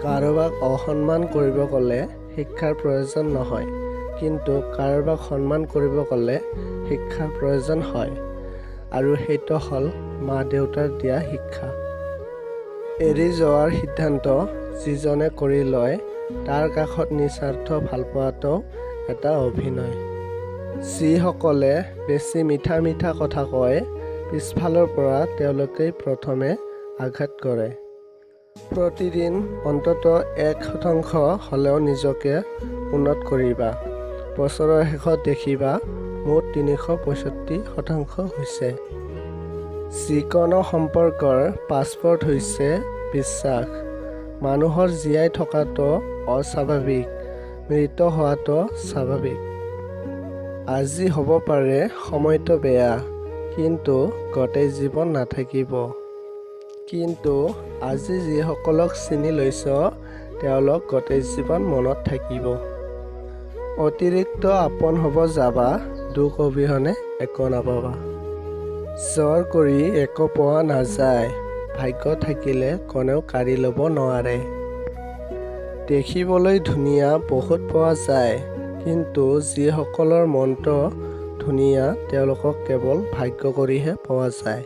কাৰোবাক অসন্মান কৰিব গ'লে শিক্ষাৰ প্ৰয়োজন নহয়, কিন্তু কাৰোবাক সন্মান কৰিব গ'লে শিক্ষাৰ প্ৰয়োজন হয়, আৰু সেইটো হ'ল মা-দেউতাৰ দিয়া শিক্ষা। এৰি যোৱাৰ সিদ্ধান্ত যিজনে কৰি লয়, তাৰ কাষত নিস্বাৰ্থ ভালপোৱাটো এটা অভিনয়। যিসকলে বেছি মিঠা মিঠা কথা কয়, পিছফালৰ পৰা তেওঁলোকেই প্ৰথমে আঘাত কৰে। প্ৰতিদিন অন্ততঃ 1% হ'লেও নিজকে উন্নত কৰিবা। বছৰৰ শেষত দেখিবা মুঠ 365% হৈছে। যিকোনো সম্পৰ্কৰ পাছপৰ্ট হৈছে বিশ্বাস। মানুহৰ জীয়াই থকাটো অস্বাভাৱিক, মৃত হোৱাটো স্বাভাৱিক। আজি হ'ব পাৰে সময়টো বেয়া, কিন্তু গোটেই জীৱন নাথাকিব। কিন্তু আজি যিসকলক চিনি লৈছ, তেওঁলোক গোটেই জীৱন মনত থাকিব। অতিৰিক্ত আপোন হ'ব যাবা, দুখ অবিহনে একো নাপাবা। জোৰ কৰি একো পোৱা নাযায়, ভাগ্য থাকিলে কোনেও কাঢ়ি ল'ব নোৱাৰে। দেখিবলৈ ধুনীয়া বহুত পোৱা যায়, কিন্তু যিসকলৰ মনটো ধুনীয়া তেওঁলোকক কেৱল ভাগ্য কৰিহে পোৱা যায়।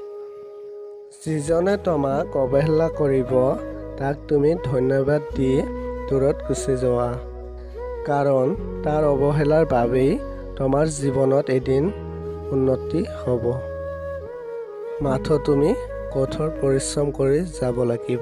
যিজনে তোমাক অৱহেলা কৰিব, তাক তুমি ধন্যবাদ দি দূৰত গুচি যোৱা। কাৰণ তাৰ অৱহেলাৰ বাবেই তোমাৰ জীৱনত এদিন উন্নতি হ'ব। মাথো তুমি কঠোৰ পৰিশ্ৰম কৰি যাব লাগিব।